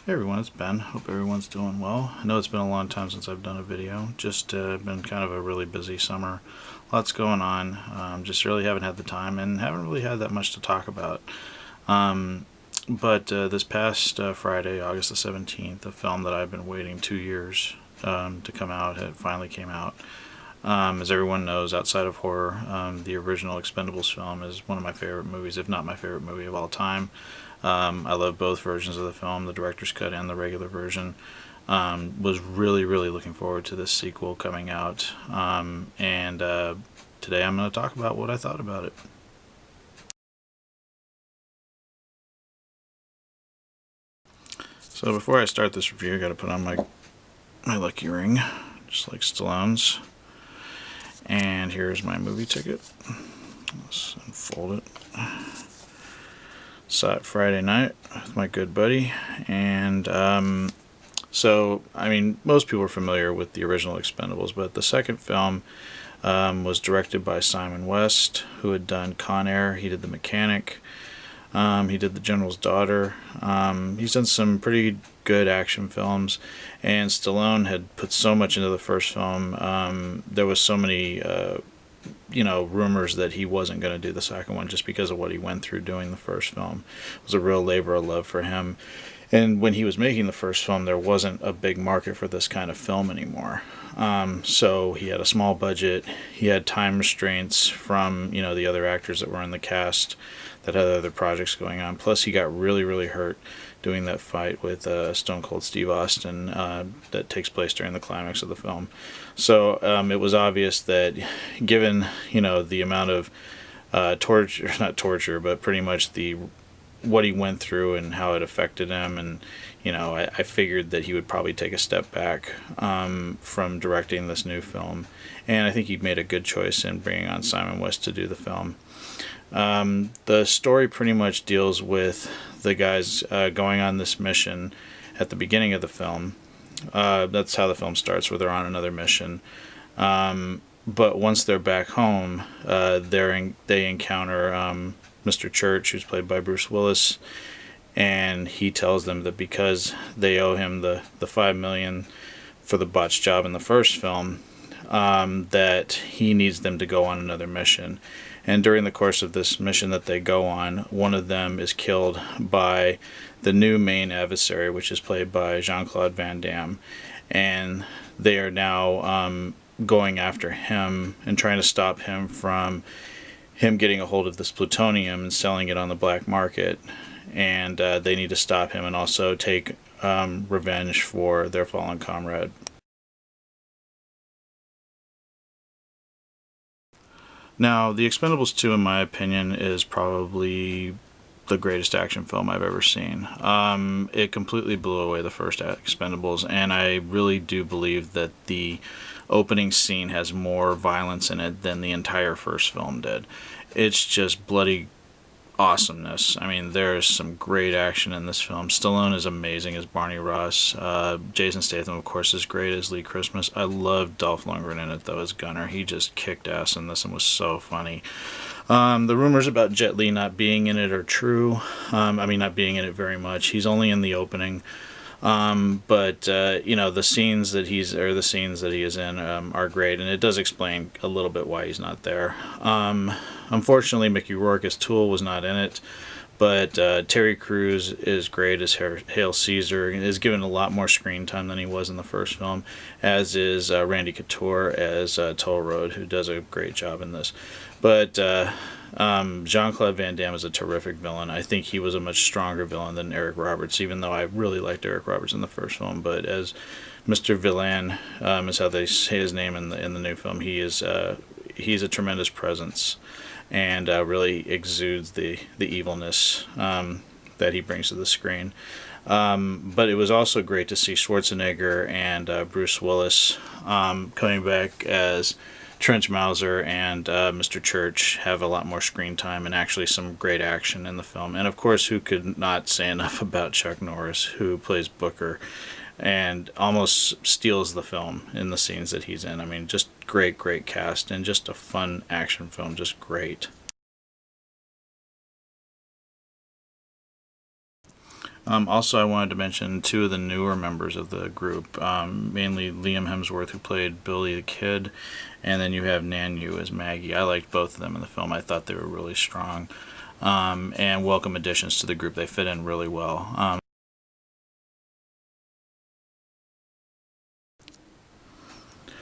Hey everyone, it's Ben. Hope everyone's doing well. I know it's been a long time since I've done a video. Just been kind of a really busy summer. Lots going on. Just really haven't had the time and haven't really had that much to talk about. But this past Friday, August the 17th, a film that I've been waiting 2 years to come out, it finally came out. As everyone knows, outside of horror, the original Expendables film is one of my favorite movies, if not my favorite movie of all time. I love both versions of the film, the director's cut and the regular version. Was really, really looking forward to this sequel coming out. And today I'm going to talk about what I thought about it. So before I start this review, I got to put on my lucky ring, just like Stallone's. And here's my movie ticket. Let's unfold it. Saw it Friday night with my good buddy, and so I mean, most people are familiar with the original Expendables, but the second film was directed by Simon West, who had done Con Air. He did The Mechanic. He did The General's Daughter. He's done some pretty good action films, and Stallone had put so much into the first film. There was so many rumors that he wasn't going to do the second one just because of what he went through doing the first film. It was a real labor of love for him. And when he was making the first film, there wasn't a big market for this kind of film anymore. So he had a small budget. He had time restraints from, the other actors that were in the cast that had other projects going on. Plus, he got really, really hurt doing that fight with Stone Cold Steve Austin that takes place during the climax of the film. So it was obvious that given, the amount of torture, not torture, but pretty much what he went through and how it affected him, and I figured that he would probably take a step back from directing this new film, and I think he made a good choice in bringing on Simon West to do the film. The story pretty much deals with the guys going on this mission at the beginning of the film. That's how the film starts, where they're on another mission. But once they're back home, they encounter Mr. Church, who's played by Bruce Willis, and he tells them that because they owe him the $5 million for the botched job in the first film, that he needs them to go on another mission. And during the course of this mission that they go on, one of them is killed by the new main adversary, which is played by Jean-Claude Van Damme. And they are now going after him and trying to stop him from him getting a hold of this plutonium and selling it on the black market. And they need to stop him and also take revenge for their fallen comrade. Now, The Expendables 2, in my opinion, is probably the greatest action film I've ever seen. It completely blew away the first Expendables, and I really do believe that the opening scene has more violence in it than the entire first film did. It's just bloody awesomeness. I mean, there's some great action in this film. Stallone is amazing as Barney Ross. Jason Statham, of course, is great as Lee Christmas. I love Dolph Lundgren in it, though, as Gunner. He just kicked ass in this and was so funny. The rumors about Jet Li not being in it are true. Not being in it very much. He's only in the opening. But the scenes that he is in are great, and it does explain a little bit why he's not there. Unfortunately, Mickey Rourke as Tool was not in it, but Terry Crews is great as Hail Caesar, and is given a lot more screen time than he was in the first film, as is Randy Couture as Toll Road, who does a great job in this. But Jean-Claude Van Damme is a terrific villain. I think he was a much stronger villain than Eric Roberts, even though I really liked Eric Roberts in the first film. But as Mr. Villain is how they say his name in the new film, he's a tremendous presence, and really exudes the evilness that he brings to the screen. But it was also great to see Schwarzenegger and Bruce Willis coming back as Trench Mauser and Mr. Church have a lot more screen time and actually some great action in the film. And of course, who could not say enough about Chuck Norris, who plays Booker and almost steals the film in the scenes that he's in. I mean, just great cast, and just a fun action film, just great. Also, I wanted to mention two of the newer members of the group, mainly Liam Hemsworth, who played Billy the Kid, and then you have Nan Yu as Maggie. I liked both of them in the film. I thought they were really strong, and welcome additions to the group. They fit in really well.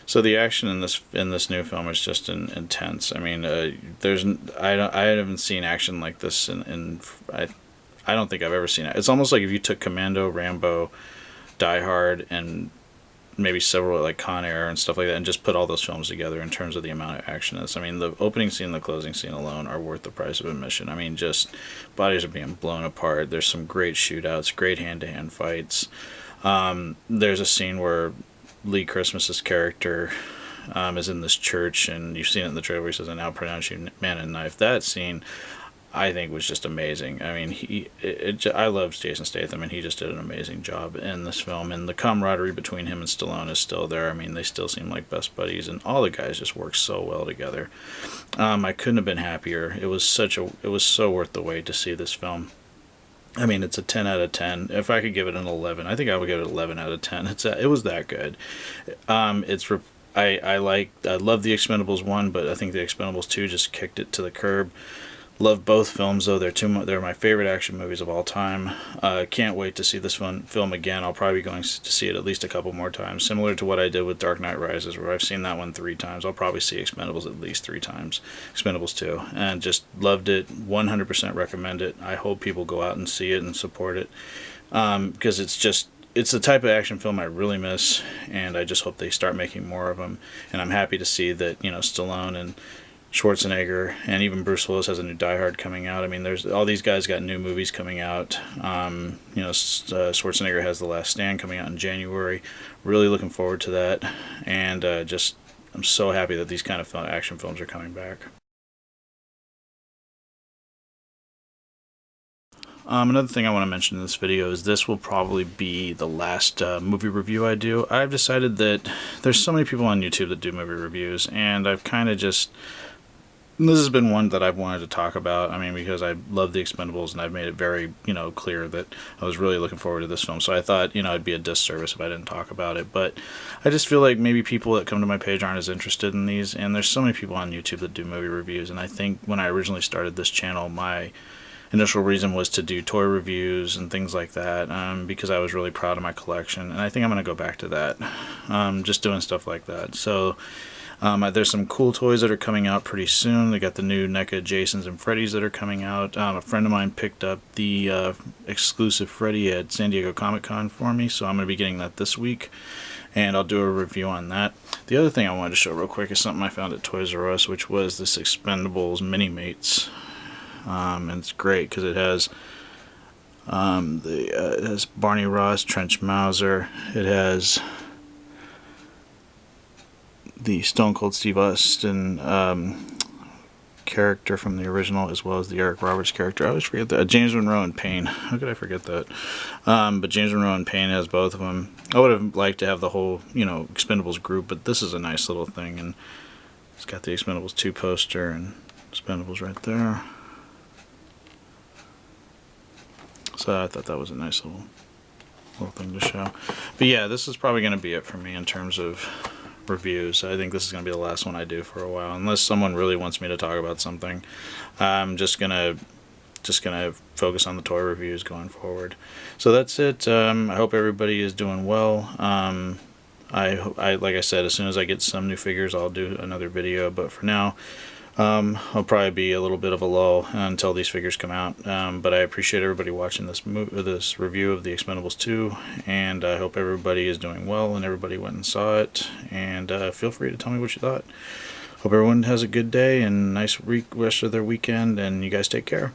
So the action in this new film is just intense. I mean, I haven't seen action like this I don't think I've ever seen it. It's almost like if you took Commando, Rambo, Die Hard, and maybe several like Con Air and stuff like that, and just put all those films together in terms of the amount of action. I mean, the opening scene and the closing scene alone are worth the price of admission. I mean, just bodies are being blown apart. There's some great shootouts, great hand-to-hand fights. There's a scene where Lee Christmas's character is in this church, and you've seen it in the trailer where he says, "I now pronounce you man and knife." That scene, I think, was just amazing. I mean, I love Jason Statham, and he just did an amazing job in this film. And the camaraderie between him and Stallone is still there. I mean, they still seem like best buddies, and all the guys just work so well together. I couldn't have been happier. It was so worth the wait to see this film. I mean, it's a 10 out of 10. If I could give it an 11, I think I would give it 11 out of 10. It was that good. I love the Expendables 1, but I think the Expendables 2 just kicked it to the curb. Love both films, though. They're my favorite action movies of all time. Can't wait to see this film again. I'll probably be going to see it at least a couple more times, similar to what I did with Dark Knight Rises, where I've seen that one 3 times. I'll probably see Expendables at least 3 times. Expendables 2. And just loved it. 100% recommend it. I hope people go out and see it and support it. Because it's the type of action film I really miss, and I just hope they start making more of them. And I'm happy to see that, Stallone and Schwarzenegger and even Bruce Willis has a new Die Hard coming out. I mean, there's all these guys got new movies coming out. Schwarzenegger has The Last Stand coming out in January. Really looking forward to that, and I'm so happy that these kind of action films are coming back. Another thing I want to mention in this video is this will probably be the last movie review I do. I've decided that there's so many people on YouTube that do movie reviews, and I've kind of just... This has been one that I've wanted to talk about. I mean, because I love the Expendables, and I've made it very, clear that I was really looking forward to this film. So I thought, it'd be a disservice if I didn't talk about it. But I just feel like maybe people that come to my page aren't as interested in these. And there's so many people on YouTube that do movie reviews. And I think when I originally started this channel, my initial reason was to do toy reviews and things like that, because I was really proud of my collection. And I think I'm going to go back to that, just doing stuff like that. So... there's some cool toys that are coming out pretty soon. They got the new NECA Jasons and Freddys that are coming out. A friend of mine picked up the exclusive Freddy at San Diego Comic-Con for me, so I'm going to be getting that this week, and I'll do a review on that. The other thing I wanted to show real quick is something I found at Toys R Us, which was this Expendables Mini-Mates. And it's great because it has it has Barney Ross, Trench Mauser. It has the Stone Cold Steve Austin character from the original, as well as the Eric Roberts character. I always forget that. James Monroe and Payne. How could I forget that? But James Monroe and Payne has both of them. I would have liked to have the whole, Expendables group, but this is a nice little thing, and it's got the Expendables 2 poster and Expendables right there. So I thought that was a nice little thing to show. But yeah, this is probably going to be it for me in terms of reviews. I think this is going to be the last one I do for a while, unless someone really wants me to talk about something. I'm just gonna focus on the toy reviews going forward. So that's it. I hope everybody is doing well. I like I said, as soon as I get some new figures, I'll do another video, but for now, I'll probably be a little bit of a lull until these figures come out. But I appreciate everybody watching this review of the Expendables 2, and I hope everybody is doing well and everybody went and saw it. And feel free to tell me what you thought. Hope everyone has a good day and nice rest of their weekend, and you guys take care.